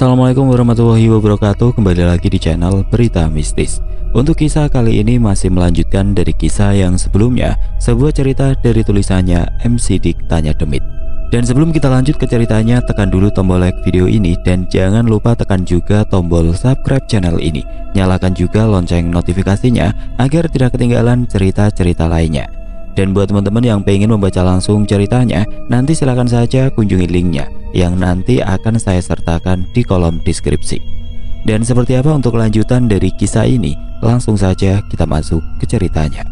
Assalamualaikum warahmatullahi wabarakatuh. Kembali lagi di channel Berita Mistis. Untuk kisah kali ini masih melanjutkan dari kisah yang sebelumnya, sebuah cerita dari tulisannya MC Dik Tanya Demit. Dan sebelum kita lanjut ke ceritanya, tekan dulu tombol like video ini dan jangan lupa tekan juga tombol subscribe channel ini. Nyalakan juga lonceng notifikasinya agar tidak ketinggalan cerita-cerita lainnya. Dan buat teman-teman yang pengen membaca langsung ceritanya, nanti silahkan saja kunjungi linknya yang nanti akan saya sertakan di kolom deskripsi. Dan seperti apa untuk lanjutan dari kisah ini, langsung saja kita masuk ke ceritanya.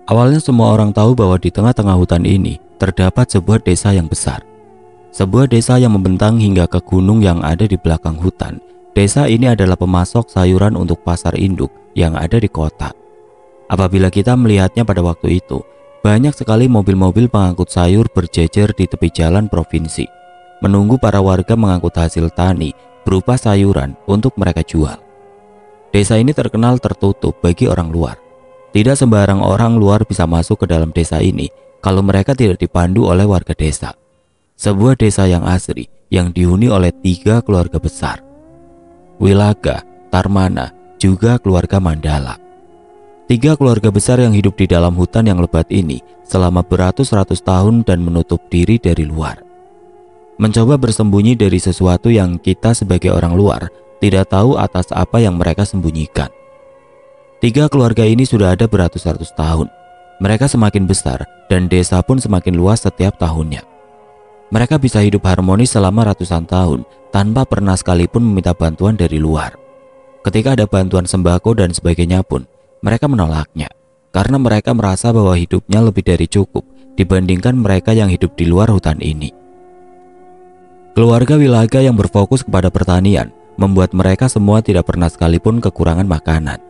Awalnya semua orang tahu bahwa di tengah-tengah hutan ini terdapat sebuah desa yang besar. Sebuah desa yang membentang hingga ke gunung yang ada di belakang hutan. Desa ini adalah pemasok sayuran untuk pasar induk yang ada di kota. Apabila kita melihatnya pada waktu itu, banyak sekali mobil-mobil pengangkut sayur berjejer di tepi jalan provinsi, menunggu para warga mengangkut hasil tani berupa sayuran untuk mereka jual. Desa ini terkenal tertutup bagi orang luar. Tidak sembarang orang luar bisa masuk ke dalam desa ini kalau mereka tidak dipandu oleh warga desa. Sebuah desa yang asri yang dihuni oleh 3 keluarga besar, Wilaga, Tarmana, juga keluarga Mandala. 3 keluarga besar yang hidup di dalam hutan yang lebat ini selama beratus-ratus tahun dan menutup diri dari luar. Mencoba bersembunyi dari sesuatu yang kita sebagai orang luar tidak tahu atas apa yang mereka sembunyikan. 3 keluarga ini sudah ada beratus-ratus tahun. Mereka semakin besar dan desa pun semakin luas setiap tahunnya. Mereka bisa hidup harmonis selama ratusan tahun tanpa pernah sekalipun meminta bantuan dari luar. Ketika ada bantuan sembako dan sebagainya pun, mereka menolaknya karena mereka merasa bahwa hidupnya lebih dari cukup dibandingkan mereka yang hidup di luar hutan ini. Keluarga Wilaga yang berfokus kepada pertanian membuat mereka semua tidak pernah sekalipun kekurangan makanan.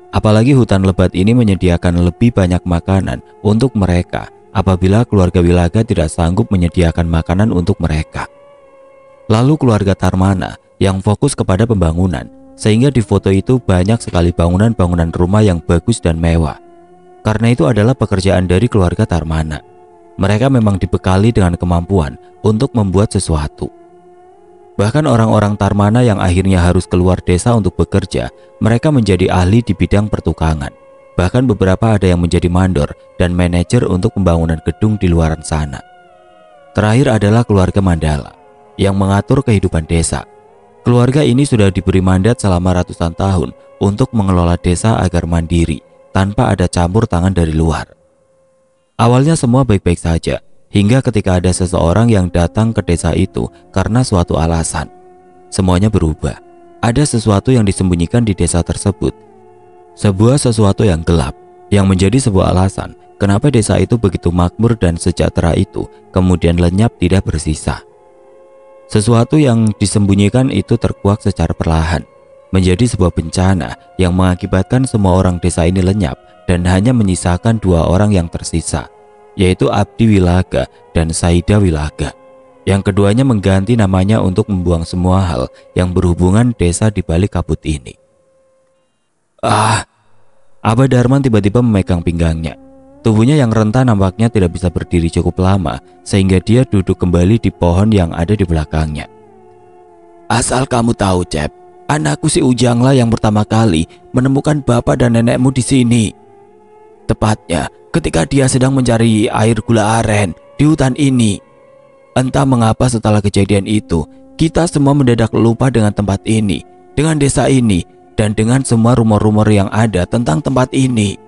Apalagi hutan lebat ini menyediakan lebih banyak makanan untuk mereka apabila keluarga Wilaga tidak sanggup menyediakan makanan untuk mereka. Lalu keluarga Tarmana yang fokus kepada pembangunan, sehingga di foto itu banyak sekali bangunan-bangunan rumah yang bagus dan mewah. Karena itu adalah pekerjaan dari keluarga Tarmana. Mereka memang dibekali dengan kemampuan untuk membuat sesuatu. Bahkan orang-orang Tarmana yang akhirnya harus keluar desa untuk bekerja, mereka menjadi ahli di bidang pertukangan. Bahkan beberapa ada yang menjadi mandor dan manajer untuk pembangunan gedung di luaran sana. Terakhir adalah keluarga Mandala yang mengatur kehidupan desa. Keluarga ini sudah diberi mandat selama ratusan tahun untuk mengelola desa agar mandiri tanpa ada campur tangan dari luar. Awalnya semua baik-baik saja, hingga ketika ada seseorang yang datang ke desa itu karena suatu alasan. Semuanya berubah. Ada sesuatu yang disembunyikan di desa tersebut. Sebuah sesuatu yang gelap, yang menjadi sebuah alasan kenapa desa itu begitu makmur dan sejahtera itu kemudian lenyap tidak bersisa. Sesuatu yang disembunyikan itu terkuak secara perlahan, menjadi sebuah bencana yang mengakibatkan semua orang desa ini lenyap dan hanya menyisakan 2 orang yang tersisa, yaitu Abdi Wilaga dan Saida Wilaga. Yang keduanya mengganti namanya untuk membuang semua hal yang berhubungan desa di balik kabut ini. Abah Darman tiba-tiba memegang pinggangnya. Tubuhnya yang renta nampaknya tidak bisa berdiri cukup lama, sehingga dia duduk kembali di pohon yang ada di belakangnya. Asal kamu tahu, Cep, anakku si Ujanglah yang pertama kali menemukan bapak dan nenekmu di sini. Tepatnya ketika dia sedang mencari air gula aren di hutan ini. Entah mengapa setelah kejadian itu, kita semua mendadak lupa dengan tempat ini, dengan desa ini, dan dengan semua rumor-rumor yang ada tentang tempat ini.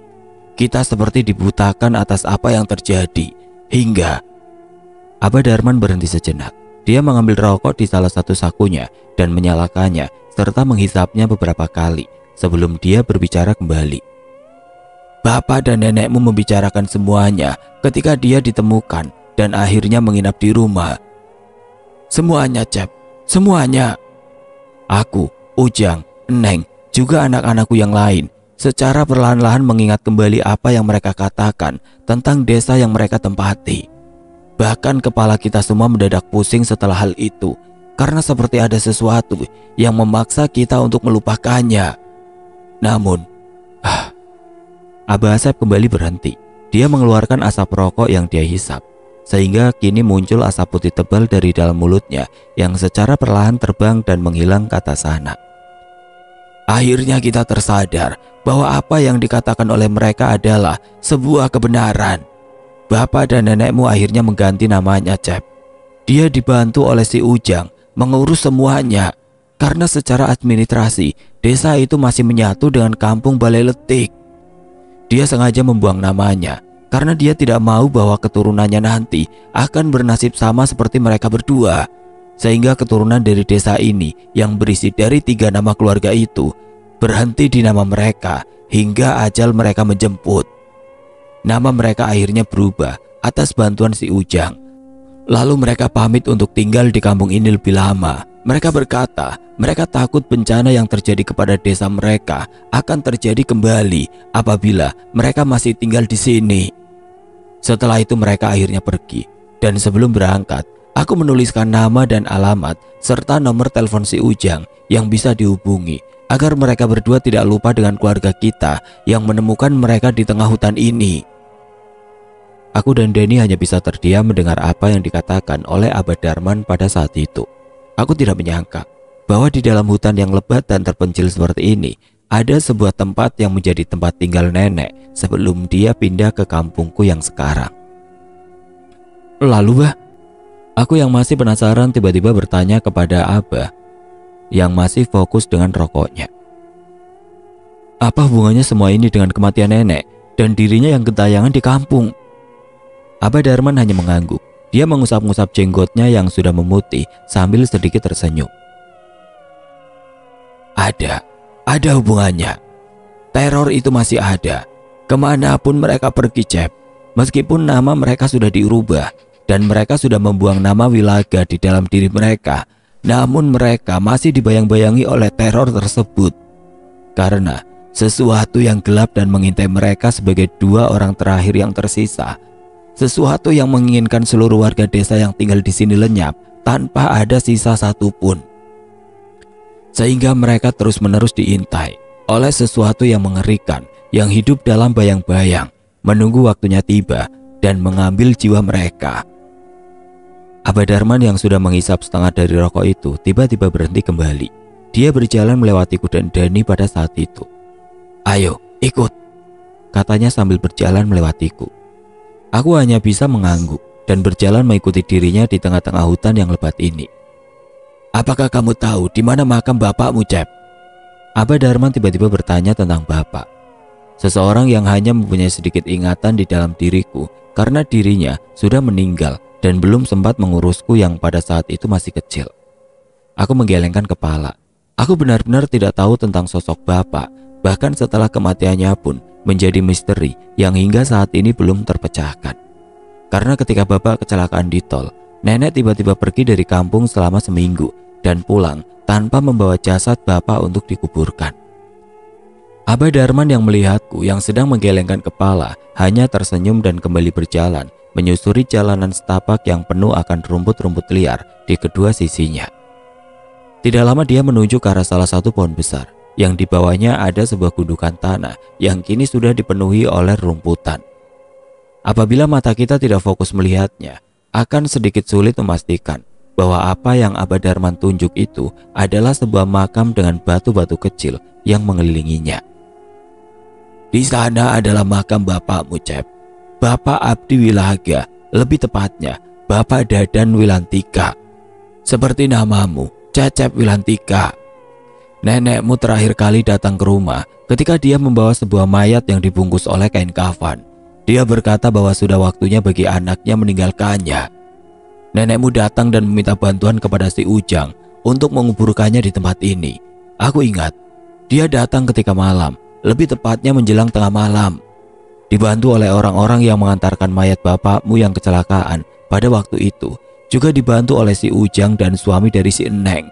Kita seperti dibutakan atas apa yang terjadi, hingga... Abah Darman berhenti sejenak. Dia mengambil rokok di salah satu sakunya dan menyalakannya, serta menghisapnya beberapa kali sebelum dia berbicara kembali. Bapak dan nenekmu membicarakan semuanya ketika dia ditemukan dan akhirnya menginap di rumah. Semuanya, Cep, semuanya. Aku, Ujang, Neng, juga anak-anakku yang lain secara perlahan-lahan mengingat kembali apa yang mereka katakan tentang desa yang mereka tempati. Bahkan kepala kita semua mendadak pusing setelah hal itu, karena seperti ada sesuatu yang memaksa kita untuk melupakannya. Namun, Abah Asep kembali berhenti. Dia mengeluarkan asap rokok yang dia hisap, sehingga kini muncul asap putih tebal dari dalam mulutnya yang secara perlahan terbang dan menghilang ke atas sana. Akhirnya kita tersadar bahwa apa yang dikatakan oleh mereka adalah sebuah kebenaran. Bapak dan nenekmu akhirnya mengganti namanya, Cep. Dia dibantu oleh si Ujang mengurus semuanya, karena secara administrasi desa itu masih menyatu dengan kampung Balai Letik. Dia sengaja membuang namanya karena dia tidak mau bahwa keturunannya nanti akan bernasib sama seperti mereka berdua. Sehingga keturunan dari desa ini yang berisi dari 3 nama keluarga itu berhenti di nama mereka hingga ajal mereka menjemput. Nama mereka akhirnya berubah atas bantuan si Ujang. Lalu mereka pamit untuk tinggal di kampung ini lebih lama. Mereka berkata mereka takut bencana yang terjadi kepada desa mereka akan terjadi kembali apabila mereka masih tinggal di sini. Setelah itu mereka akhirnya pergi, dan sebelum berangkat aku menuliskan nama dan alamat serta nomor telepon si Ujang yang bisa dihubungi agar mereka berdua tidak lupa dengan keluarga kita yang menemukan mereka di tengah hutan ini. Aku dan Denny hanya bisa terdiam mendengar apa yang dikatakan oleh Abah Darman pada saat itu. Aku tidak menyangka bahwa di dalam hutan yang lebat dan terpencil seperti ini ada sebuah tempat yang menjadi tempat tinggal nenek sebelum dia pindah ke kampungku yang sekarang. Lalu, Bah, aku yang masih penasaran tiba-tiba bertanya kepada Abah yang masih fokus dengan rokoknya. Apa hubungannya semua ini dengan kematian nenek dan dirinya yang gentayangan di kampung? Abah Darman hanya mengangguk. Dia mengusap-ngusap jenggotnya yang sudah memutih sambil sedikit tersenyum. Ada hubungannya. Teror itu masih ada. Kemanapun mereka pergi, Cep. Meskipun nama mereka sudah diubah dan mereka sudah membuang nama Wilaga di dalam diri mereka, namun mereka masih dibayang-bayangi oleh teror tersebut. Karena sesuatu yang gelap dan mengintai mereka sebagai 2 orang terakhir yang tersisa. Sesuatu yang menginginkan seluruh warga desa yang tinggal di sini lenyap tanpa ada sisa satupun. Sehingga mereka terus-menerus diintai oleh sesuatu yang mengerikan yang hidup dalam bayang-bayang, menunggu waktunya tiba dan mengambil jiwa mereka. Abah Darman yang sudah menghisap setengah dari rokok itu tiba-tiba berhenti kembali. Dia berjalan melewatiku dan Dani pada saat itu. Ayo, ikut, katanya sambil berjalan melewatiku. Aku hanya bisa mengangguk dan berjalan mengikuti dirinya di tengah-tengah hutan yang lebat ini. Apakah kamu tahu di mana makam bapakmu, Cep? Abah Darman tiba-tiba bertanya tentang bapak. Seseorang yang hanya mempunyai sedikit ingatan di dalam diriku karena dirinya sudah meninggal dan belum sempat mengurusku yang pada saat itu masih kecil. Aku menggelengkan kepala. Aku benar-benar tidak tahu tentang sosok bapak, bahkan setelah kematiannya pun menjadi misteri yang hingga saat ini belum terpecahkan. Karena ketika bapak kecelakaan di tol, nenek tiba-tiba pergi dari kampung selama seminggu dan pulang tanpa membawa jasad bapak untuk dikuburkan. Abah Darman yang melihatku yang sedang menggelengkan kepala hanya tersenyum dan kembali berjalan menyusuri jalanan setapak yang penuh akan rumput-rumput liar di kedua sisinya. Tidak lama dia menuju ke arah salah satu pohon besar yang di bawahnya ada sebuah gundukan tanah yang kini sudah dipenuhi oleh rumputan. Apabila mata kita tidak fokus melihatnya, akan sedikit sulit memastikan bahwa apa yang Abah Darman tunjuk itu adalah sebuah makam dengan batu-batu kecil yang mengelilinginya. Di sana adalah makam bapakmu, Cep. Bapak Abdi Wilaga, lebih tepatnya Bapak Dadan Wilantika. Seperti namamu, Cecep Wilantika. Nenekmu terakhir kali datang ke rumah ketika dia membawa sebuah mayat yang dibungkus oleh kain kafan. Dia berkata bahwa sudah waktunya bagi anaknya meninggalkannya. Nenekmu datang dan meminta bantuan kepada si Ujang untuk menguburkannya di tempat ini. Aku ingat, dia datang ketika malam, lebih tepatnya menjelang tengah malam. Dibantu oleh orang-orang yang mengantarkan mayat bapakmu yang kecelakaan pada waktu itu, juga dibantu oleh si Ujang dan suami dari si Eneng.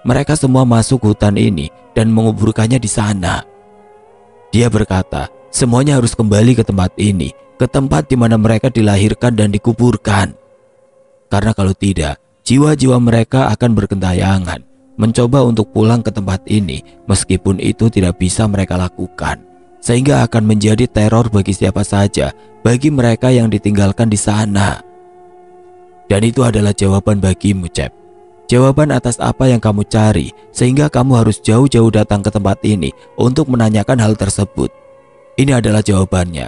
Mereka semua masuk hutan ini dan menguburkannya di sana. Dia berkata, semuanya harus kembali ke tempat ini, ke tempat di mana mereka dilahirkan dan dikuburkan. Karena kalau tidak, jiwa-jiwa mereka akan bergentayangan mencoba untuk pulang ke tempat ini meskipun itu tidak bisa mereka lakukan. Sehingga akan menjadi teror bagi siapa saja, bagi mereka yang ditinggalkan di sana. Dan itu adalah jawaban bagimu, Cep. Jawaban atas apa yang kamu cari, sehingga kamu harus jauh-jauh datang ke tempat ini untuk menanyakan hal tersebut. Ini adalah jawabannya.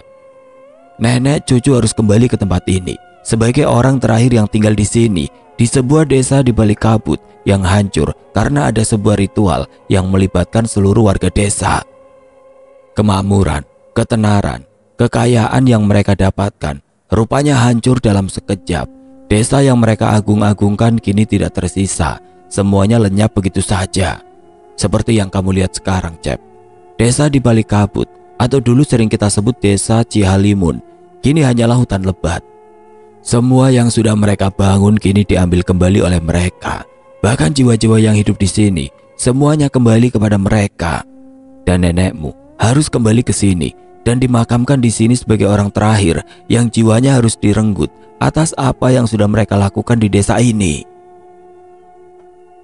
Nenek cucu harus kembali ke tempat ini sebagai orang terakhir yang tinggal di sini, di sebuah desa di balik kabut yang hancur karena ada sebuah ritual yang melibatkan seluruh warga desa. Kemakmuran, ketenaran, kekayaan yang mereka dapatkan rupanya hancur dalam sekejap. Desa yang mereka agung-agungkan kini tidak tersisa. Semuanya lenyap begitu saja. Seperti yang kamu lihat sekarang, Cep. Desa di balik kabut, atau dulu sering kita sebut desa Cihalimun, kini hanyalah hutan lebat. Semua yang sudah mereka bangun kini diambil kembali oleh mereka. Bahkan jiwa-jiwa yang hidup di sini, semuanya kembali kepada mereka. Dan nenekmu harus kembali ke sini dan dimakamkan di sini sebagai orang terakhir yang jiwanya harus direnggut atas apa yang sudah mereka lakukan di desa ini.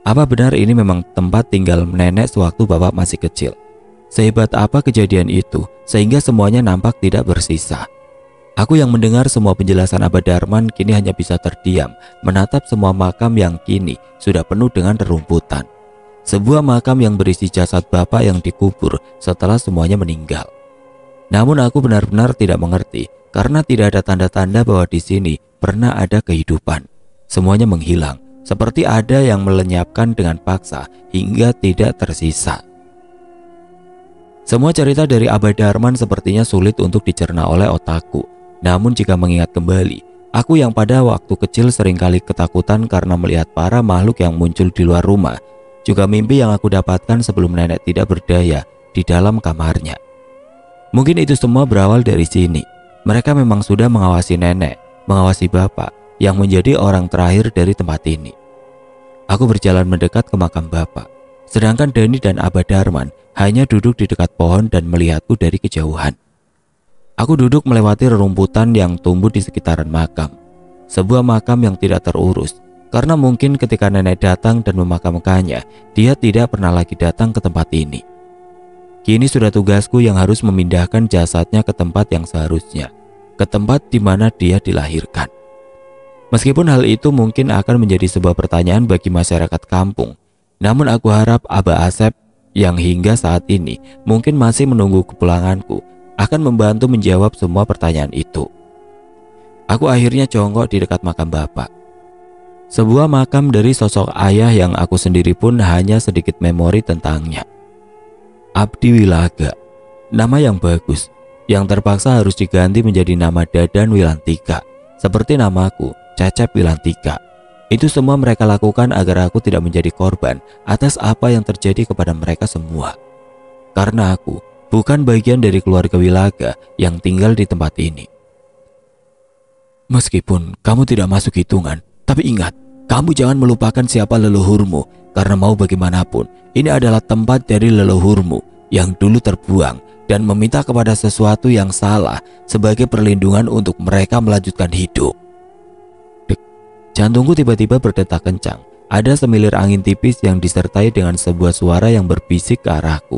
Apa benar ini memang tempat tinggal nenek sewaktu bapak masih kecil? Sehebat apa kejadian itu sehingga semuanya nampak tidak bersisa? Aku yang mendengar semua penjelasan Aba Darman kini hanya bisa terdiam menatap semua makam yang kini sudah penuh dengan rerumputan. Sebuah makam yang berisi jasad bapak yang dikubur setelah semuanya meninggal. Namun aku benar-benar tidak mengerti karena tidak ada tanda-tanda bahwa di sini pernah ada kehidupan. Semuanya menghilang, seperti ada yang melenyapkan dengan paksa hingga tidak tersisa. Semua cerita dari Aba Darman sepertinya sulit untuk dicerna oleh otakku. Namun jika mengingat kembali, aku yang pada waktu kecil seringkali ketakutan karena melihat para makhluk yang muncul di luar rumah, juga mimpi yang aku dapatkan sebelum nenek tidak berdaya di dalam kamarnya. Mungkin itu semua berawal dari sini. Mereka memang sudah mengawasi nenek, mengawasi bapak yang menjadi orang terakhir dari tempat ini. Aku berjalan mendekat ke makam bapak, sedangkan Dani dan Aba Darman hanya duduk di dekat pohon dan melihatku dari kejauhan. Aku duduk melewati rerumputan yang tumbuh di sekitaran makam. Sebuah makam yang tidak terurus, karena mungkin ketika nenek datang dan memakamkannya, dia tidak pernah lagi datang ke tempat ini. Kini sudah tugasku yang harus memindahkan jasadnya ke tempat yang seharusnya, ke tempat di mana dia dilahirkan. Meskipun hal itu mungkin akan menjadi sebuah pertanyaan bagi masyarakat kampung, namun aku harap Aba Asep yang hingga saat ini mungkin masih menunggu kepulanganku akan membantu menjawab semua pertanyaan itu. Aku akhirnya jongkok di dekat makam bapak. Sebuah makam dari sosok ayah yang aku sendiri pun hanya sedikit memori tentangnya. Abdi Wilaga, nama yang bagus, yang terpaksa harus diganti menjadi nama Dadan Wilantika, seperti namaku, Cecep Wilantika. Itu semua mereka lakukan agar aku tidak menjadi korban atas apa yang terjadi kepada mereka semua. Karena aku bukan bagian dari keluarga Wilaga yang tinggal di tempat ini. Meskipun kamu tidak masuk hitungan, tapi ingat, kamu jangan melupakan siapa leluhurmu, karena mau bagaimanapun, ini adalah tempat dari leluhurmu yang dulu terbuang dan meminta kepada sesuatu yang salah sebagai perlindungan untuk mereka melanjutkan hidup. Dek, jantungku tiba-tiba berdetak kencang. Ada semilir angin tipis yang disertai dengan sebuah suara yang berbisik ke arahku.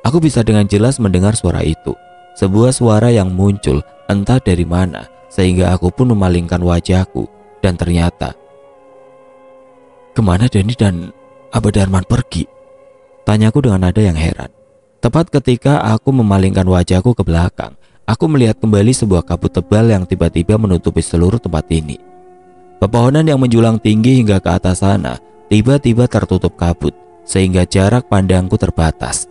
Aku bisa dengan jelas mendengar suara itu. Sebuah suara yang muncul entah dari mana, sehingga aku pun memalingkan wajahku. Dan ternyata, kemana Dani dan Aba Darman pergi? Tanyaku dengan nada yang heran. Tepat ketika aku memalingkan wajahku ke belakang, aku melihat kembali sebuah kabut tebal yang tiba-tiba menutupi seluruh tempat ini. Pepohonan yang menjulang tinggi hingga ke atas sana tiba-tiba tertutup kabut, sehingga jarak pandangku terbatas.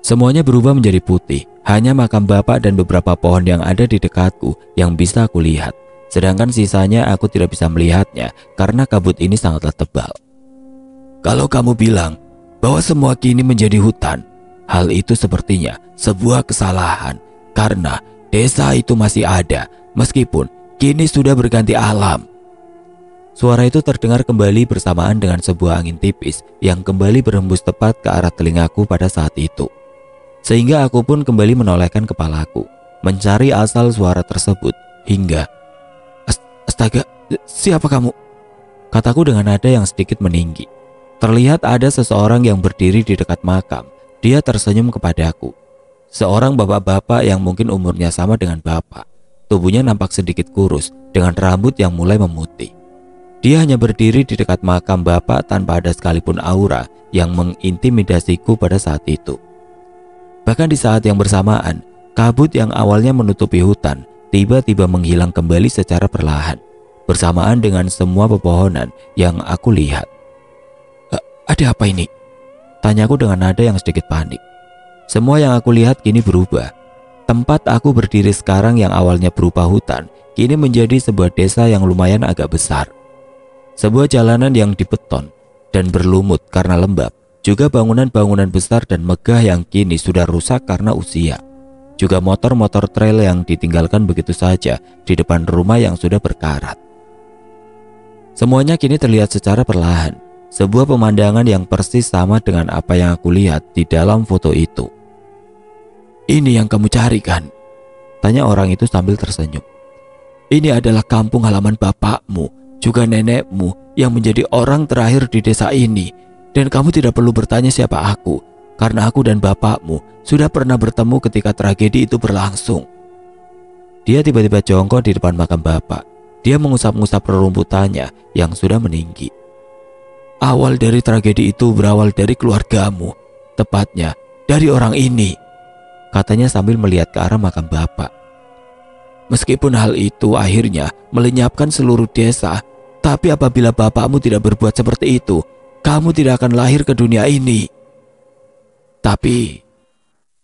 Semuanya berubah menjadi putih, hanya makam bapak dan beberapa pohon yang ada di dekatku yang bisa aku lihat. Sedangkan sisanya aku tidak bisa melihatnya karena kabut ini sangatlah tebal. Kalau kamu bilang bahwa semua kini menjadi hutan, hal itu sepertinya sebuah kesalahan karena desa itu masih ada meskipun kini sudah berganti alam. Suara itu terdengar kembali bersamaan dengan sebuah angin tipis yang kembali berhembus tepat ke arah telingaku pada saat itu. Sehingga aku pun kembali menolehkan kepalaku, mencari asal suara tersebut hingga Astaga, siapa kamu? Kataku dengan nada yang sedikit meninggi. Terlihat ada seseorang yang berdiri di dekat makam. Dia tersenyum kepadaku. Seorang bapak-bapak yang mungkin umurnya sama dengan bapak. Tubuhnya nampak sedikit kurus dengan rambut yang mulai memutih. Dia hanya berdiri di dekat makam bapak tanpa ada sekalipun aura yang mengintimidasiku pada saat itu. Bahkan di saat yang bersamaan, kabut yang awalnya menutupi hutan tiba-tiba menghilang kembali secara perlahan, bersamaan dengan semua pepohonan yang aku lihat. Ada apa ini? Tanyaku dengan nada yang sedikit panik. Semua yang aku lihat kini berubah. Tempat aku berdiri sekarang yang awalnya berupa hutan, kini menjadi sebuah desa yang lumayan agak besar. Sebuah jalanan yang dibeton dan berlumut karena lembab, juga bangunan-bangunan besar dan megah yang kini sudah rusak karena usia. Juga motor-motor trail yang ditinggalkan begitu saja di depan rumah yang sudah berkarat. Semuanya kini terlihat secara perlahan. Sebuah pemandangan yang persis sama dengan apa yang aku lihat di dalam foto itu. Ini yang kamu cari kan? Tanya orang itu sambil tersenyum. Ini adalah kampung halaman bapakmu, juga nenekmu yang menjadi orang terakhir di desa ini. Dan kamu tidak perlu bertanya siapa aku, karena aku dan bapakmu sudah pernah bertemu ketika tragedi itu berlangsung. Dia tiba-tiba jongkok di depan makam bapak. Dia mengusap-ngusap rerumputannya yang sudah meninggi. Awal dari tragedi itu berawal dari keluargamu, tepatnya dari orang ini, katanya sambil melihat ke arah makam bapak. Meskipun hal itu akhirnya melenyapkan seluruh desa, tapi apabila bapakmu tidak berbuat seperti itu, kamu tidak akan lahir ke dunia ini. Tapi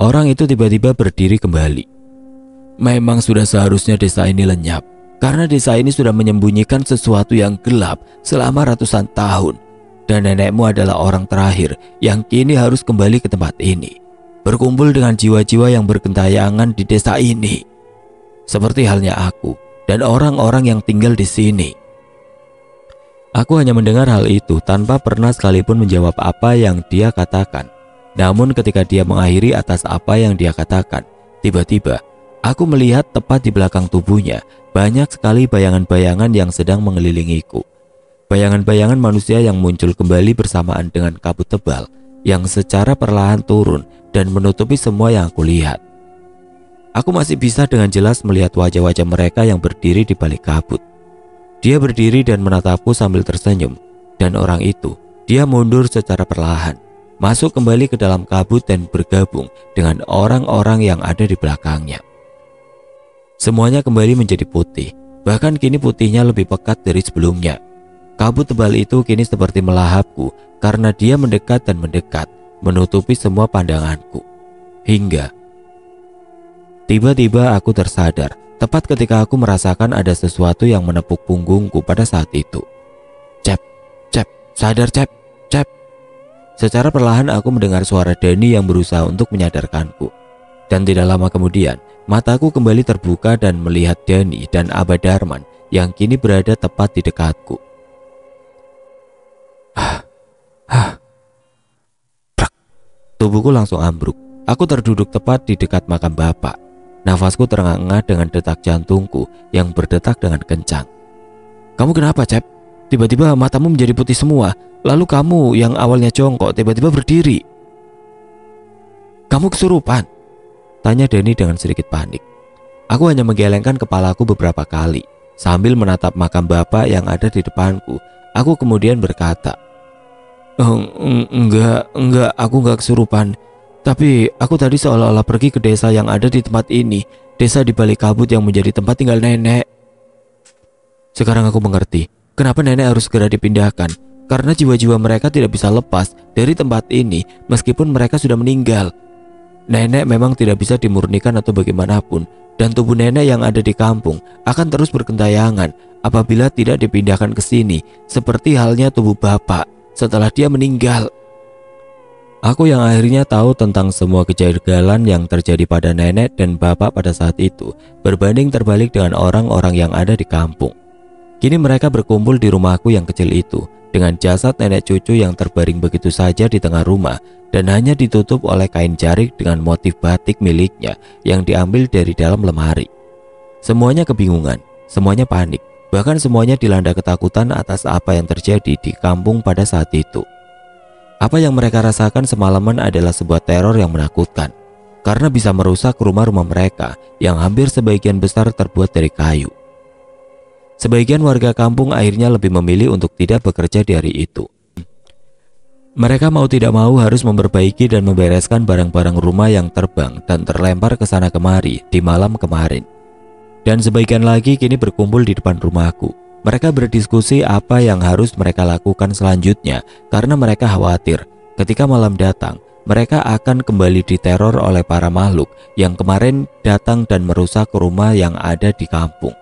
orang itu tiba-tiba berdiri kembali. Memang sudah seharusnya desa ini lenyap, karena desa ini sudah menyembunyikan sesuatu yang gelap selama ratusan tahun. Dan nenekmu adalah orang terakhir yang kini harus kembali ke tempat ini, berkumpul dengan jiwa-jiwa yang bergentayangan di desa ini. Seperti halnya aku dan orang-orang yang tinggal di sini. Aku hanya mendengar hal itu tanpa pernah sekalipun menjawab apa yang dia katakan. Namun ketika dia mengakhiri atas apa yang dia katakan, tiba-tiba aku melihat tepat di belakang tubuhnya banyak sekali bayangan-bayangan yang sedang mengelilingiku. Bayangan-bayangan manusia yang muncul kembali bersamaan dengan kabut tebal yang secara perlahan turun dan menutupi semua yang aku lihat. Aku masih bisa dengan jelas melihat wajah-wajah mereka yang berdiri di balik kabut. Dia berdiri dan menatapku sambil tersenyum, dan orang itu, dia mundur secara perlahan, masuk kembali ke dalam kabut dan bergabung dengan orang-orang yang ada di belakangnya. Semuanya kembali menjadi putih, bahkan kini putihnya lebih pekat dari sebelumnya. Kabut tebal itu kini seperti melahapku karena dia mendekat dan mendekat, menutupi semua pandanganku. Hingga tiba-tiba aku tersadar, tepat ketika aku merasakan ada sesuatu yang menepuk punggungku pada saat itu. Cep, cep, sadar cep, cep. Secara perlahan aku mendengar suara Dani yang berusaha untuk menyadarkanku. Dan tidak lama kemudian, mataku kembali terbuka dan melihat Dani dan Aba Darman yang kini berada tepat di dekatku. Tubuhku langsung ambruk. Aku terduduk tepat di dekat makam bapak. Nafasku terengah-engah dengan detak jantungku yang berdetak dengan kencang. Kamu kenapa, Cep? Tiba-tiba matamu menjadi putih semua. Lalu kamu yang awalnya jongkok tiba-tiba berdiri. Kamu kesurupan? Tanya Dani dengan sedikit panik. Aku hanya menggelengkan kepalaku beberapa kali. Sambil menatap makam bapak yang ada di depanku, aku kemudian berkata, Enggak, aku enggak kesurupan. Tapi aku tadi seolah-olah pergi ke desa yang ada di tempat ini. Desa di balik kabut yang menjadi tempat tinggal nenek. Sekarang aku mengerti kenapa nenek harus segera dipindahkan. Karena jiwa-jiwa mereka tidak bisa lepas dari tempat ini meskipun mereka sudah meninggal. Nenek memang tidak bisa dimurnikan atau bagaimanapun. Dan tubuh nenek yang ada di kampung akan terus bergentayangan apabila tidak dipindahkan ke sini. Seperti halnya tubuh bapak setelah dia meninggal. Aku yang akhirnya tahu tentang semua kejanggalan yang terjadi pada nenek dan bapak pada saat itu berbanding terbalik dengan orang-orang yang ada di kampung. Kini mereka berkumpul di rumahku yang kecil itu dengan jasad nenek cucu yang terbaring begitu saja di tengah rumah dan hanya ditutup oleh kain jarik dengan motif batik miliknya yang diambil dari dalam lemari. Semuanya kebingungan, semuanya panik. Bahkan semuanya dilanda ketakutan atas apa yang terjadi di kampung pada saat itu. Apa yang mereka rasakan semalaman adalah sebuah teror yang menakutkan, karena bisa merusak rumah-rumah mereka yang hampir sebagian besar terbuat dari kayu. Sebagian warga kampung akhirnya lebih memilih untuk tidak bekerja di hari itu. Mereka mau tidak mau harus memperbaiki dan membereskan barang-barang rumah yang terbang dan terlempar ke sana kemari di malam kemarin. Dan sebagian lagi kini berkumpul di depan rumahku. Mereka berdiskusi apa yang harus mereka lakukan selanjutnya karena mereka khawatir ketika malam datang mereka akan kembali diteror oleh para makhluk yang kemarin datang dan merusak rumah yang ada di kampung.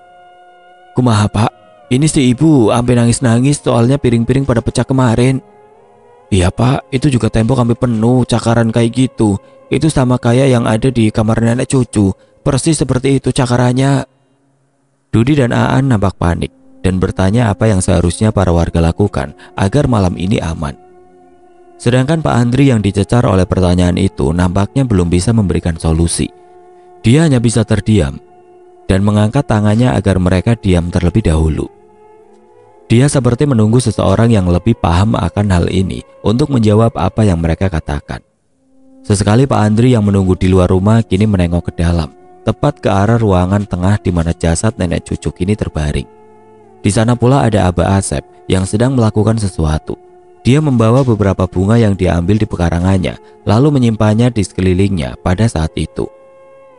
"Kumaha pak, ini si ibu sampai nangis-nangis soalnya piring-piring pada pecah kemarin." "Iya pak, itu juga tembok sampai penuh cakaran kayak gitu. Itu sama kayak yang ada di kamar nenek cucu. Persis seperti itu cakarannya." Dudi dan Aan nampak panik dan bertanya apa yang seharusnya para warga lakukan agar malam ini aman. Sedangkan Pak Andri yang dicecar oleh pertanyaan itu nampaknya belum bisa memberikan solusi. Dia hanya bisa terdiam dan mengangkat tangannya agar mereka diam terlebih dahulu. Dia seperti menunggu seseorang yang lebih paham akan hal ini untuk menjawab apa yang mereka katakan. Sesekali Pak Andri yang menunggu di luar rumah kini menengok ke dalam, tepat ke arah ruangan tengah di mana jasad nenek cucu kini terbaring. Di sana pula ada Abah Asep yang sedang melakukan sesuatu. Dia membawa beberapa bunga yang diambil di pekarangannya, lalu menyimpannya di sekelilingnya pada saat itu.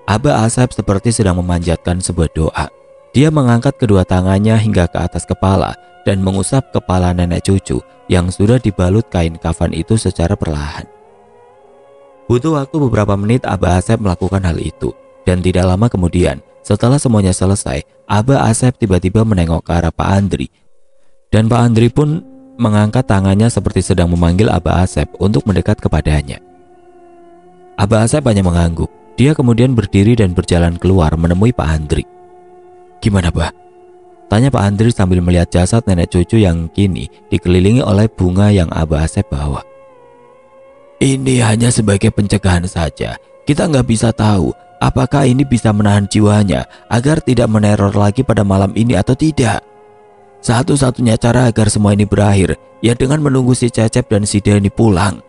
Abah Asep seperti sedang memanjatkan sebuah doa. Dia mengangkat kedua tangannya hingga ke atas kepala dan mengusap kepala nenek cucu yang sudah dibalut kain kafan itu secara perlahan. Butuh waktu beberapa menit Abah Asep melakukan hal itu. Dan tidak lama kemudian, setelah semuanya selesai, Abah Asep tiba-tiba menengok ke arah Pak Andri. Dan Pak Andri pun mengangkat tangannya seperti sedang memanggil Abah Asep untuk mendekat kepadanya. Abah Asep hanya mengangguk. Dia kemudian berdiri dan berjalan keluar menemui Pak Andri. "Gimana, Bah?" tanya Pak Andri sambil melihat jasad nenek cucu yang kini dikelilingi oleh bunga yang Abah Asep bawa. "Ini hanya sebagai pencegahan saja. Kita nggak bisa tahu apakah ini bisa menahan jiwanya agar tidak meneror lagi pada malam ini atau tidak. Satu-satunya cara agar semua ini berakhir ya dengan menunggu si Cecep dan si Deni pulang.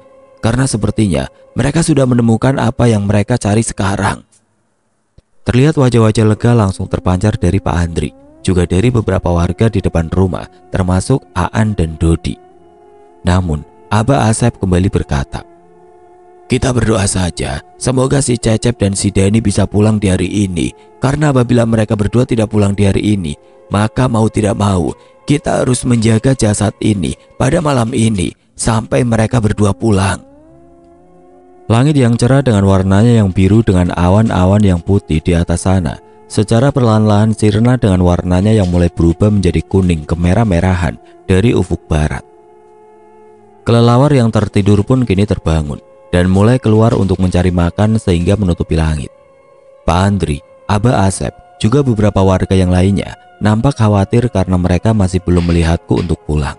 Karena sepertinya mereka sudah menemukan apa yang mereka cari sekarang." Terlihat wajah-wajah lega langsung terpancar dari Pak Andri, juga dari beberapa warga di depan rumah, termasuk Aan dan Dodi. Namun Abah Asep kembali berkata, "Kita berdoa saja, semoga si Cecep dan si Deni bisa pulang di hari ini. Karena apabila mereka berdua tidak pulang di hari ini, maka mau tidak mau, kita harus menjaga jasad ini pada malam ini sampai mereka berdua pulang." Langit yang cerah dengan warnanya yang biru dengan awan-awan yang putih di atas sana, secara perlahan-lahan sirna dengan warnanya yang mulai berubah menjadi kuning kemerah-merahan dari ufuk barat. Kelelawar yang tertidur pun kini terbangun dan mulai keluar untuk mencari makan sehingga menutupi langit. Pak Andri, Abah Asep, juga beberapa warga yang lainnya nampak khawatir karena mereka masih belum melihatku untuk pulang.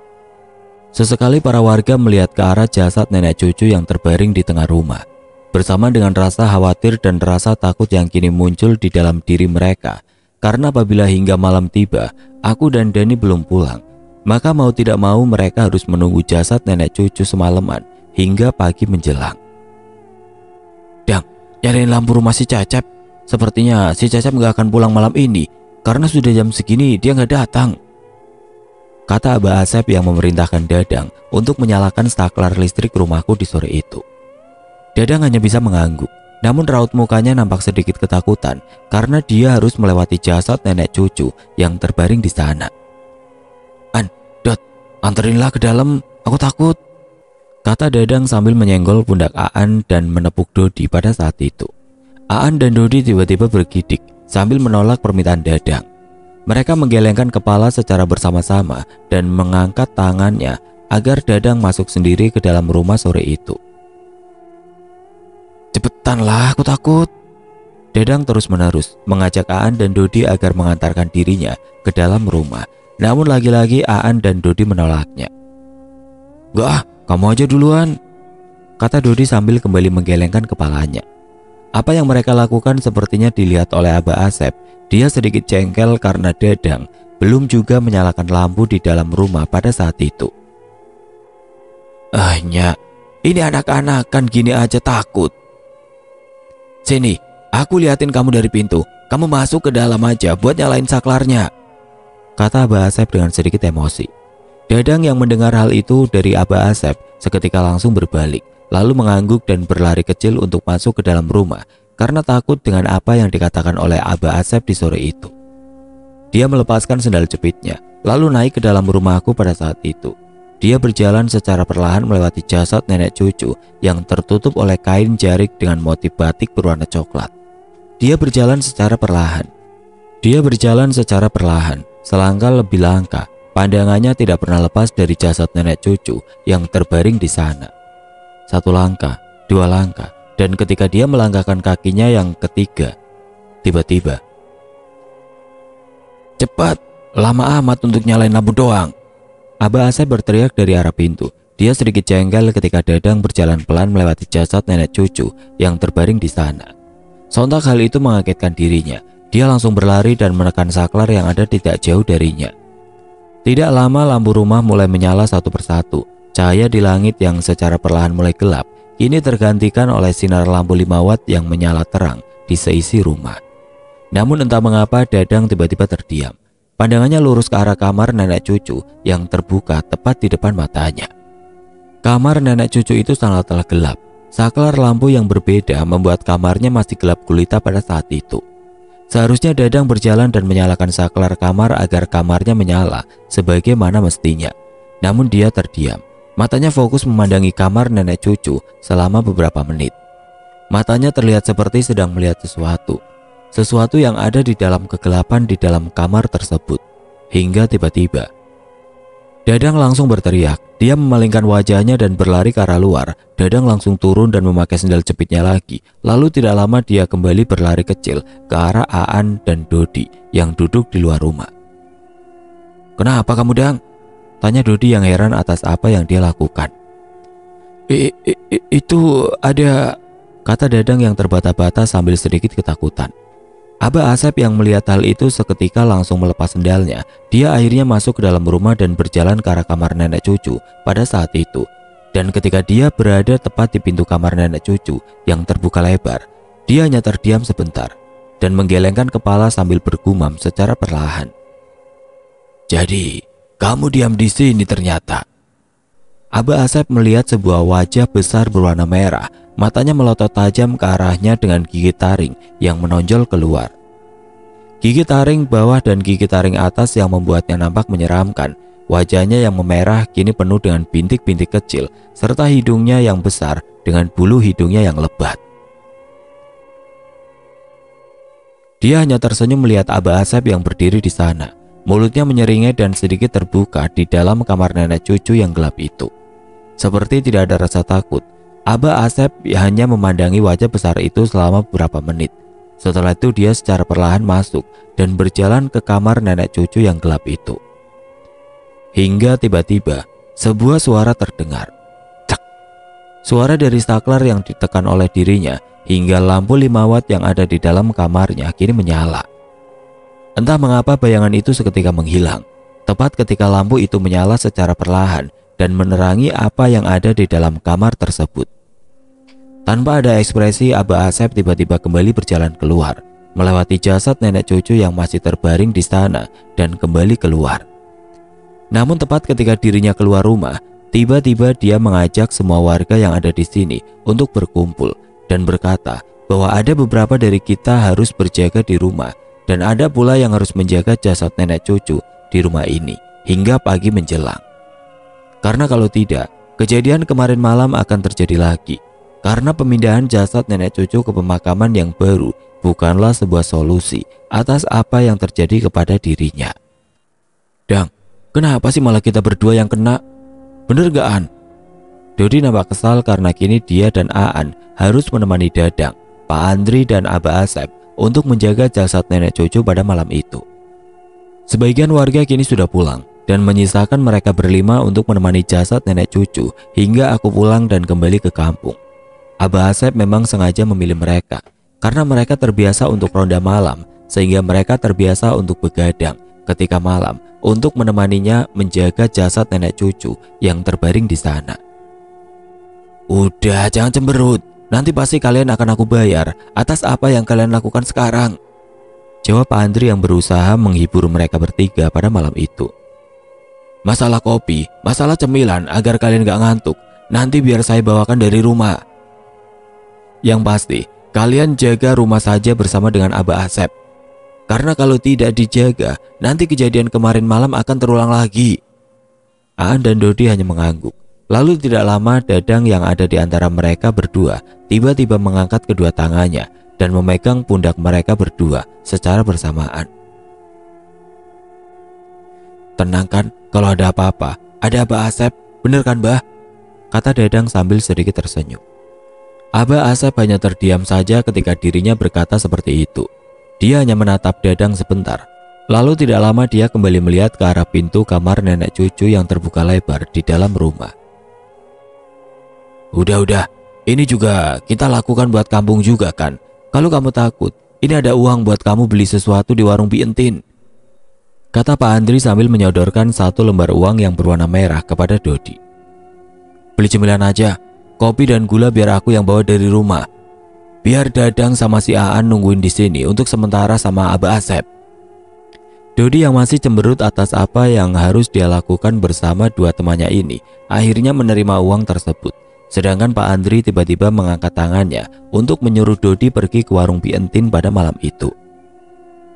Sesekali para warga melihat ke arah jasad nenek cucu yang terbaring di tengah rumah, bersama dengan rasa khawatir dan rasa takut yang kini muncul di dalam diri mereka. Karena apabila hingga malam tiba, aku dan Dani belum pulang, maka mau tidak mau mereka harus menunggu jasad nenek cucu semalaman hingga pagi menjelang. "Dang, nyariin lampu rumah si Cecep. Sepertinya si Cecep nggak akan pulang malam ini, karena sudah jam segini dia nggak datang," kata Abah Asep yang memerintahkan Dadang untuk menyalakan staklar listrik rumahku di sore itu. Dadang hanya bisa mengangguk, namun raut mukanya nampak sedikit ketakutan karena dia harus melewati jasad nenek cucu yang terbaring di sana. "An, Dot, anterinlah ke dalam, aku takut," kata Dadang sambil menyenggol pundak Aan dan menepuk Dodi pada saat itu. Aan dan Dodi tiba-tiba bergidik sambil menolak permintaan Dadang. Mereka menggelengkan kepala secara bersama-sama dan mengangkat tangannya agar Dadang masuk sendiri ke dalam rumah sore itu. "Cepetanlah, aku takut." Dadang terus-menerus mengajak Aan dan Dodi agar mengantarkan dirinya ke dalam rumah. Namun lagi-lagi Aan dan Dodi menolaknya. "Enggak ah, kamu aja duluan," kata Dodi sambil kembali menggelengkan kepalanya. Apa yang mereka lakukan sepertinya dilihat oleh Abah Asep. Dia sedikit jengkel karena Dadang belum juga menyalakan lampu di dalam rumah pada saat itu. Nyak, ini anak-anak kan gini aja takut. Sini, aku liatin kamu dari pintu. Kamu masuk ke dalam aja buat nyalain saklarnya, kata Abah Asep dengan sedikit emosi. Dadang yang mendengar hal itu dari Abah Asep seketika langsung berbalik, lalu mengangguk dan berlari kecil untuk masuk ke dalam rumah karena takut dengan apa yang dikatakan oleh Abah Asep di sore itu. Dia melepaskan sendal jepitnya, lalu naik ke dalam rumahku pada saat itu. Dia berjalan secara perlahan melewati jasad nenek cucu yang tertutup oleh kain jarik dengan motif batik berwarna coklat. Dia berjalan secara perlahan. Selangkah lebih langkah, pandangannya tidak pernah lepas dari jasad nenek cucu yang terbaring di sana. 1 langkah, 2 langkah, dan ketika dia melangkahkan kakinya yang ketiga, tiba-tiba, "Cepat, lama amat untuk nyalain lampu doang," Abah Asep berteriak dari arah pintu. Dia sedikit jengkel ketika Dadang berjalan pelan melewati jasad nenek cucu yang terbaring di sana. Sontak hal itu mengagetkan dirinya. Dia langsung berlari dan menekan saklar yang ada tidak jauh darinya. Tidak lama lampu rumah mulai menyala satu persatu. Cahaya di langit yang secara perlahan mulai gelap kini tergantikan oleh sinar lampu 5 watt yang menyala terang di seisi rumah. Namun entah mengapa Dadang tiba-tiba terdiam. Pandangannya lurus ke arah kamar nenek cucu yang terbuka tepat di depan matanya. Kamar nenek cucu itu sangatlah gelap. Saklar lampu yang berbeda membuat kamarnya masih gelap gulita pada saat itu. Seharusnya Dadang berjalan dan menyalakan saklar kamar agar kamarnya menyala sebagaimana mestinya. Namun dia terdiam. Matanya fokus memandangi kamar nenek cucu selama beberapa menit. Matanya terlihat seperti sedang melihat sesuatu yang ada di dalam kegelapan di dalam kamar tersebut. Hingga tiba-tiba Dadang langsung berteriak. Dia memalingkan wajahnya dan berlari ke arah luar. Dadang langsung turun dan memakai sendal jepitnya lagi. Lalu tidak lama dia kembali berlari kecil ke arah Aan dan Dodi yang duduk di luar rumah. "Kenapa kamu, Dang?" tanya Dodi yang heran atas apa yang dia lakukan. Itu ada," kata Dadang yang terbata-bata sambil sedikit ketakutan. Abah Asep yang melihat hal itu seketika langsung melepas sendalnya. Dia akhirnya masuk ke dalam rumah dan berjalan ke arah kamar nenek cucu pada saat itu. Dan ketika dia berada tepat di pintu kamar nenek cucu yang terbuka lebar, dia hanya terdiam sebentar dan menggelengkan kepala sambil bergumam secara perlahan. "Jadi, kamu diam di sini ternyata." Abah Asep melihat sebuah wajah besar berwarna merah. Matanya melotot tajam ke arahnya dengan gigi taring yang menonjol keluar. Gigi taring bawah dan gigi taring atas yang membuatnya nampak menyeramkan. Wajahnya yang memerah kini penuh dengan bintik-bintik kecil serta hidungnya yang besar dengan bulu hidungnya yang lebat. Dia hanya tersenyum melihat Abah Asep yang berdiri di sana. Mulutnya menyeringai dan sedikit terbuka di dalam kamar nenek cucu yang gelap itu. Seperti tidak ada rasa takut, Abah Asep hanya memandangi wajah besar itu selama beberapa menit. Setelah itu dia secara perlahan masuk dan berjalan ke kamar nenek cucu yang gelap itu. Hingga tiba-tiba sebuah suara terdengar. Cek. Suara dari saklar yang ditekan oleh dirinya hingga lampu 5 watt yang ada di dalam kamarnya kini menyala. Entah mengapa bayangan itu seketika menghilang. Tepat ketika lampu itu menyala secara perlahan dan menerangi apa yang ada di dalam kamar tersebut. Tanpa ada ekspresi, Abah Asep tiba-tiba kembali berjalan keluar, melewati jasad nenek cucu yang masih terbaring di sana dan kembali keluar. Namun tepat ketika dirinya keluar rumah, tiba-tiba dia mengajak semua warga yang ada di sini untuk berkumpul dan berkata bahwa ada beberapa dari kita harus berjaga di rumah dan ada pula yang harus menjaga jasad nenek cucu di rumah ini hingga pagi menjelang. Karena kalau tidak, kejadian kemarin malam akan terjadi lagi. Karena pemindahan jasad nenek cucu ke pemakaman yang baru bukanlah sebuah solusi atas apa yang terjadi kepada dirinya. "Dang, kenapa sih malah kita berdua yang kena? Bener gak, An?" Dodi nampak kesal karena kini dia dan Aan harus menemani Dadang, Pak Andri dan Abah Asep untuk menjaga jasad nenek cucu pada malam itu. Sebagian warga kini sudah pulang dan menyisakan mereka berlima untuk menemani jasad nenek cucu hingga aku pulang dan kembali ke kampung. Abah Asep memang sengaja memilih mereka karena mereka terbiasa untuk ronda malam sehingga mereka terbiasa untuk begadang ketika malam untuk menemaninya menjaga jasad nenek cucu yang terbaring di sana. "Udah, jangan cemberut. Nanti pasti kalian akan aku bayar atas apa yang kalian lakukan sekarang," jawab Pak Andri yang berusaha menghibur mereka bertiga pada malam itu. "Masalah kopi, masalah cemilan agar kalian gak ngantuk, nanti biar saya bawakan dari rumah. Yang pasti, kalian jaga rumah saja bersama dengan Abah Asep. Karena kalau tidak dijaga, nanti kejadian kemarin malam akan terulang lagi." Aan dan Dodi hanya mengangguk. Lalu tidak lama Dadang yang ada di antara mereka berdua tiba-tiba mengangkat kedua tangannya dan memegang pundak mereka berdua secara bersamaan. "Tenang kan, kalau ada apa-apa, ada Abah Asep, bener kan Bah?" kata Dadang sambil sedikit tersenyum. Abah Asep hanya terdiam saja ketika dirinya berkata seperti itu. Dia hanya menatap Dadang sebentar. Lalu tidak lama dia kembali melihat ke arah pintu kamar nenek cucu yang terbuka lebar di dalam rumah. Udah, ini juga kita lakukan buat kampung juga kan. Kalau kamu takut, ini ada uang buat kamu beli sesuatu di warung Bientin," kata Pak Andri sambil menyodorkan satu lembar uang yang berwarna merah kepada Dodi. "Beli cemilan aja, kopi dan gula biar aku yang bawa dari rumah. Biar Dadang sama si Aan nungguin di sini untuk sementara sama Abah Asep." Dodi yang masih cemberut atas apa yang harus dia lakukan bersama dua temannya ini akhirnya menerima uang tersebut. Sedangkan Pak Andri tiba-tiba mengangkat tangannya untuk menyuruh Dodi pergi ke warung Bientin pada malam itu.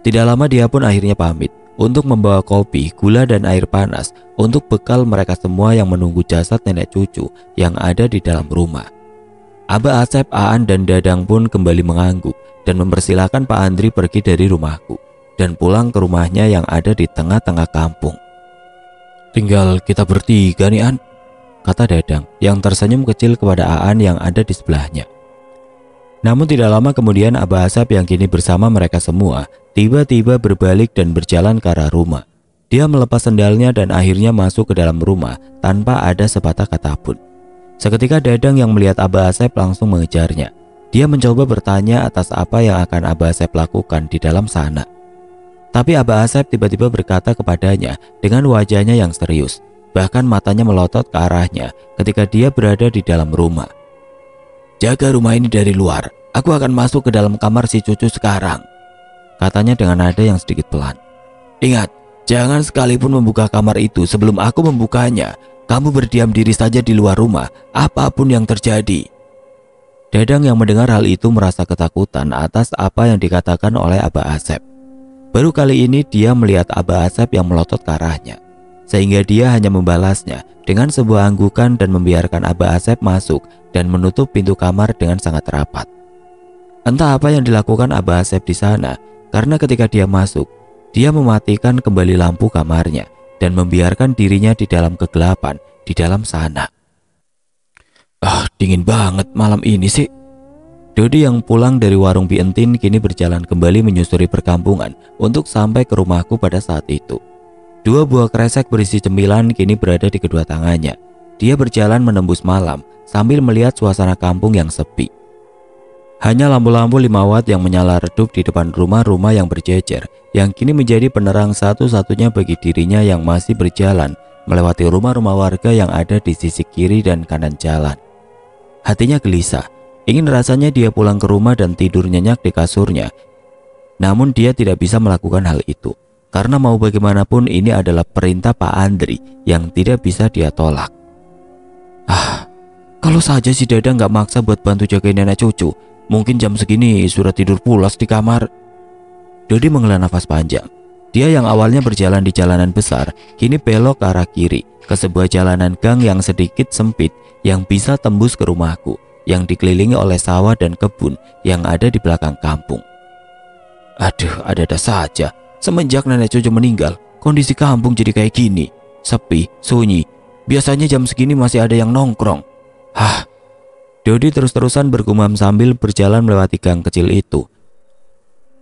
Tidak lama dia pun akhirnya pamit untuk membawa kopi, gula dan air panas untuk bekal mereka semua yang menunggu jasad nenek cucu yang ada di dalam rumah. Abah Asep, Aan dan Dadang pun kembali mengangguk dan mempersilahkan Pak Andri pergi dari rumahku dan pulang ke rumahnya yang ada di tengah-tengah kampung. "Tinggal kita bertiga nih An," kata Dadang yang tersenyum kecil kepada Aan yang ada di sebelahnya. Namun tidak lama kemudian Abah Asep yang kini bersama mereka semua tiba-tiba berbalik dan berjalan ke arah rumah. Dia melepas sendalnya dan akhirnya masuk ke dalam rumah tanpa ada sepatah kata pun. Seketika Dadang yang melihat Abah Asep langsung mengejarnya. Dia mencoba bertanya atas apa yang akan Abah Asep lakukan di dalam sana. Tapi Abah Asep tiba-tiba berkata kepadanya dengan wajahnya yang serius. Bahkan matanya melotot ke arahnya ketika dia berada di dalam rumah. "Jaga rumah ini dari luar. Aku akan masuk ke dalam kamar si cucu sekarang," katanya dengan nada yang sedikit pelan. "Ingat, jangan sekalipun membuka kamar itu sebelum aku membukanya. Kamu berdiam diri saja di luar rumah, apapun yang terjadi." Dadang yang mendengar hal itu merasa ketakutan atas apa yang dikatakan oleh Abah Asep. Baru kali ini dia melihat Abah Asep yang melotot ke arahnya, sehingga dia hanya membalasnya dengan sebuah anggukan dan membiarkan Abah Asep masuk dan menutup pintu kamar dengan sangat rapat. Entah apa yang dilakukan Abah Asep di sana, karena ketika dia masuk, dia mematikan kembali lampu kamarnya dan membiarkan dirinya di dalam kegelapan di dalam sana. Dingin banget malam ini sih." Dodi yang pulang dari warung Bientin kini berjalan kembali menyusuri perkampungan untuk sampai ke rumahku pada saat itu. Dua buah kresek berisi cemilan kini berada di kedua tangannya. Dia berjalan menembus malam sambil melihat suasana kampung yang sepi. Hanya lampu-lampu 5 watt yang menyala redup di depan rumah-rumah yang berjejer, yang kini menjadi penerang satu-satunya bagi dirinya yang masih berjalan melewati rumah-rumah warga yang ada di sisi kiri dan kanan jalan. Hatinya gelisah, ingin rasanya dia pulang ke rumah dan tidur nyenyak di kasurnya. Namun dia tidak bisa melakukan hal itu, karena mau bagaimanapun ini adalah perintah Pak Andri yang tidak bisa dia tolak. Kalau saja si Dadang gak maksa buat bantu jagain nenek cucu, mungkin jam segini sudah tidur pulas di kamar. Dodi menghela nafas panjang. Dia yang awalnya berjalan di jalanan besar, kini belok ke arah kiri, ke sebuah jalanan gang yang sedikit sempit yang bisa tembus ke rumahku, yang dikelilingi oleh sawah dan kebun yang ada di belakang kampung. Ada-ada saja. Semenjak nenek cucu meninggal, kondisi kampung jadi kayak gini. Sepi, sunyi. Biasanya jam segini masih ada yang nongkrong. Dodi terus-terusan bergumam sambil berjalan melewati gang kecil itu.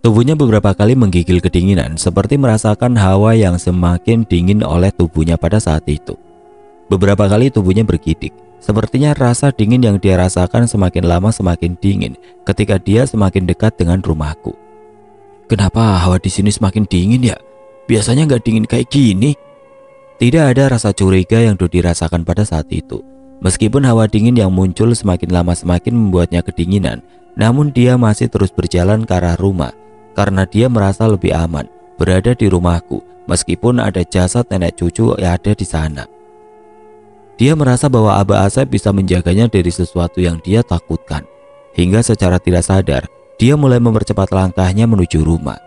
Tubuhnya beberapa kali menggigil kedinginan, seperti merasakan hawa yang semakin dingin oleh tubuhnya pada saat itu. Beberapa kali tubuhnya bergidik. Sepertinya rasa dingin yang dia rasakan semakin lama semakin dingin ketika dia semakin dekat dengan rumahku. Kenapa hawa di sini semakin dingin ya? Biasanya nggak dingin kayak gini. Tidak ada rasa curiga yang Dodi rasakan pada saat itu. Meskipun hawa dingin yang muncul semakin lama semakin membuatnya kedinginan, namun dia masih terus berjalan ke arah rumah karena dia merasa lebih aman berada di rumahku meskipun ada jasad nenek cucu yang ada di sana. Dia merasa bahwa Abah Asep bisa menjaganya dari sesuatu yang dia takutkan. Hingga secara tidak sadar, dia mulai mempercepat langkahnya menuju rumah.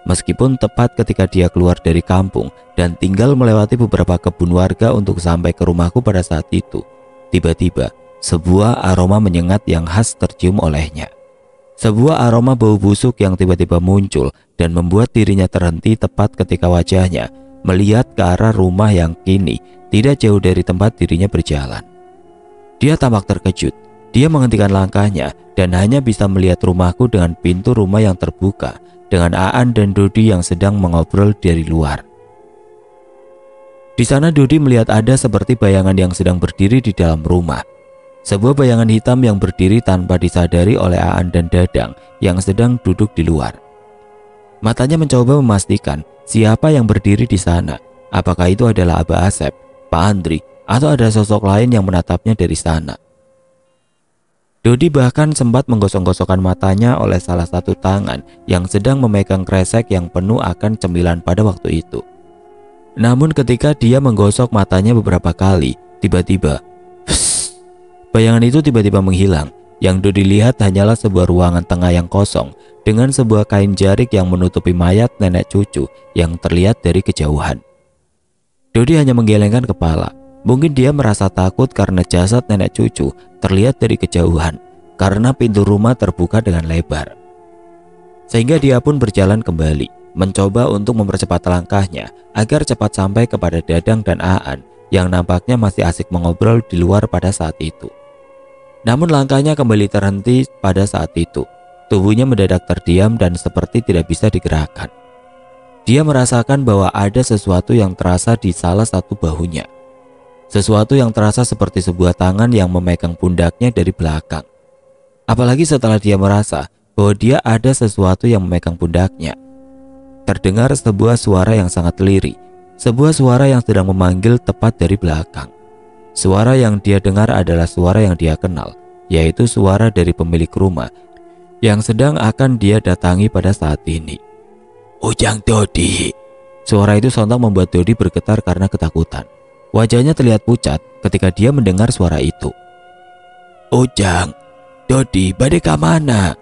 Meskipun tepat ketika dia keluar dari kampung dan tinggal melewati beberapa kebun warga untuk sampai ke rumahku pada saat itu, tiba-tiba sebuah aroma menyengat yang khas tercium olehnya. Sebuah aroma bau busuk yang tiba-tiba muncul dan membuat dirinya terhenti tepat ketika wajahnya melihat ke arah rumah yang kini tidak jauh dari tempat dirinya berjalan. Dia tampak terkejut. Dia menghentikan langkahnya dan hanya bisa melihat rumahku dengan pintu rumah yang terbuka dengan Aan dan Dodi yang sedang mengobrol dari luar. Di sana Dodi melihat ada seperti bayangan yang sedang berdiri di dalam rumah. Sebuah bayangan hitam yang berdiri tanpa disadari oleh Aan dan Dadang yang sedang duduk di luar. Matanya mencoba memastikan siapa yang berdiri di sana. Apakah itu adalah Abah Asep, Pak Andri, atau ada sosok lain yang menatapnya dari sana. Dodi bahkan sempat menggosok-gosokkan matanya oleh salah satu tangan yang sedang memegang kresek yang penuh akan cemilan pada waktu itu. Namun ketika dia menggosok matanya beberapa kali, tiba-tiba bayangan itu tiba-tiba menghilang. Yang Dodi lihat hanyalah sebuah ruangan tengah yang kosong dengan sebuah kain jarik yang menutupi mayat nenek cucu yang terlihat dari kejauhan. Dodi hanya menggelengkan kepala. Mungkin dia merasa takut karena jasad nenek cucu terlihat dari kejauhan karena pintu rumah terbuka dengan lebar. Sehingga dia pun berjalan kembali, mencoba untuk mempercepat langkahnya agar cepat sampai kepada Dadang dan Aan yang nampaknya masih asik mengobrol di luar pada saat itu. Namun langkahnya kembali terhenti pada saat itu. Tubuhnya mendadak terdiam dan seperti tidak bisa digerakkan. Dia merasakan bahwa ada sesuatu yang terasa di salah satu bahunya. Sesuatu yang terasa seperti sebuah tangan yang memegang pundaknya dari belakang. Apalagi setelah dia merasa bahwa dia ada sesuatu yang memegang pundaknya. Terdengar sebuah suara yang sangat lirih. Sebuah suara yang sedang memanggil tepat dari belakang. Suara yang dia dengar adalah suara yang dia kenal, yaitu suara dari pemilik rumah yang sedang akan dia datangi pada saat ini. Ujang Dodi. Suara itu sontak membuat Dodi bergetar karena ketakutan. Wajahnya terlihat pucat ketika dia mendengar suara itu. Ujang, Dodi, badai ke mana?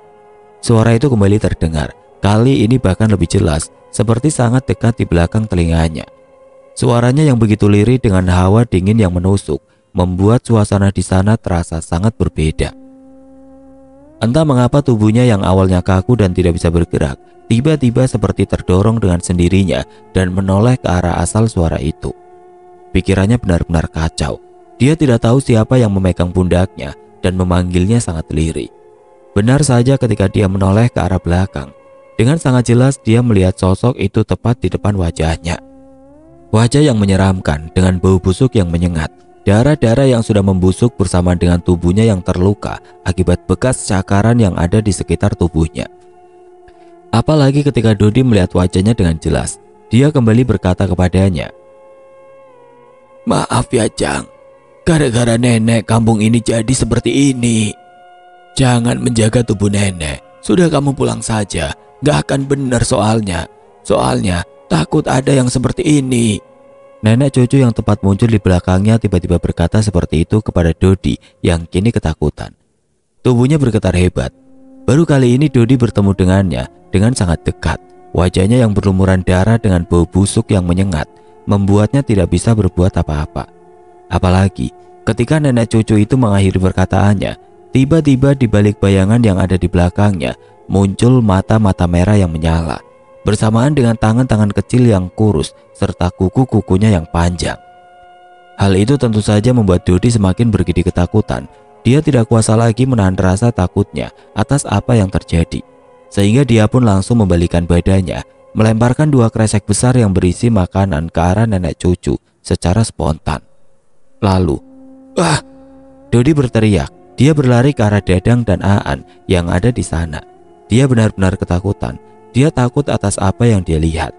Suara itu kembali terdengar. Kali ini bahkan lebih jelas, seperti sangat dekat di belakang telinganya. Suaranya yang begitu lirih dengan hawa dingin yang menusuk, membuat suasana di sana terasa sangat berbeda. Entah mengapa tubuhnya yang awalnya kaku dan tidak bisa bergerak, tiba-tiba seperti terdorong dengan sendirinya dan menoleh ke arah asal suara itu. Pikirannya benar-benar kacau. Dia tidak tahu siapa yang memegang pundaknya dan memanggilnya sangat lirih. Benar saja ketika dia menoleh ke arah belakang, dengan sangat jelas dia melihat sosok itu tepat di depan wajahnya. Wajah yang menyeramkan dengan bau busuk yang menyengat. Darah-darah yang sudah membusuk bersama dengan tubuhnya yang terluka akibat bekas cakaran yang ada di sekitar tubuhnya. Apalagi ketika Dodi melihat wajahnya dengan jelas, dia kembali berkata kepadanya, Maaf ya Jang, gara-gara nenek kampung ini jadi seperti ini. Jangan menjaga tubuh nenek, sudah kamu pulang saja, gak akan benar soalnya. Soalnya takut ada yang seperti ini. Nenek cucu yang tepat muncul di belakangnya tiba-tiba berkata seperti itu kepada Dodi yang kini ketakutan. Tubuhnya bergetar hebat. Baru kali ini Dodi bertemu dengannya dengan sangat dekat. Wajahnya yang berlumuran darah dengan bau busuk yang menyengat membuatnya tidak bisa berbuat apa-apa. Apalagi ketika nenek cucu itu mengakhiri perkataannya, tiba-tiba di balik bayangan yang ada di belakangnya muncul mata-mata merah yang menyala, bersamaan dengan tangan-tangan kecil yang kurus serta kuku-kukunya yang panjang. Hal itu tentu saja membuat Dodi semakin bergidi ketakutan. Dia tidak kuasa lagi menahan rasa takutnya atas apa yang terjadi, sehingga dia pun langsung membalikan badannya, melemparkan 2 kresek besar yang berisi makanan ke arah nenek cucu secara spontan. Lalu, "Wah!" Dodi berteriak. Dia berlari ke arah Dadang dan Aan yang ada di sana. Dia benar-benar ketakutan. Dia takut atas apa yang dia lihat.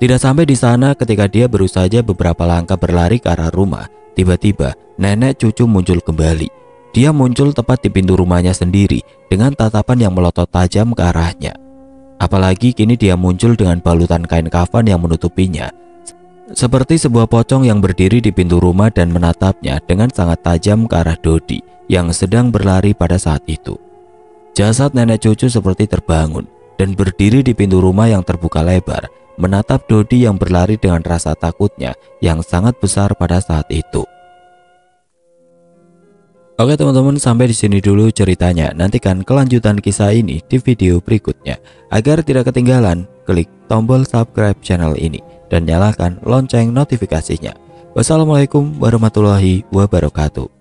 Tidak sampai di sana, ketika dia baru saja beberapa langkah berlari ke arah rumah, tiba-tiba nenek cucu muncul kembali. Dia muncul tepat di pintu rumahnya sendiri dengan tatapan yang melotot tajam ke arahnya. Apalagi kini dia muncul dengan balutan kain kafan yang menutupinya, seperti sebuah pocong yang berdiri di pintu rumah dan menatapnya dengan sangat tajam ke arah Dodi yang sedang berlari pada saat itu. Jasad nenek cucu seperti terbangun dan berdiri di pintu rumah yang terbuka lebar, menatap Dodi yang berlari dengan rasa takutnya yang sangat besar pada saat itu. Oke teman-teman, sampai di sini dulu ceritanya. Nantikan kelanjutan kisah ini di video berikutnya. Agar tidak ketinggalan, klik tombol subscribe channel ini dan nyalakan lonceng notifikasinya. Wassalamualaikum warahmatullahi wabarakatuh.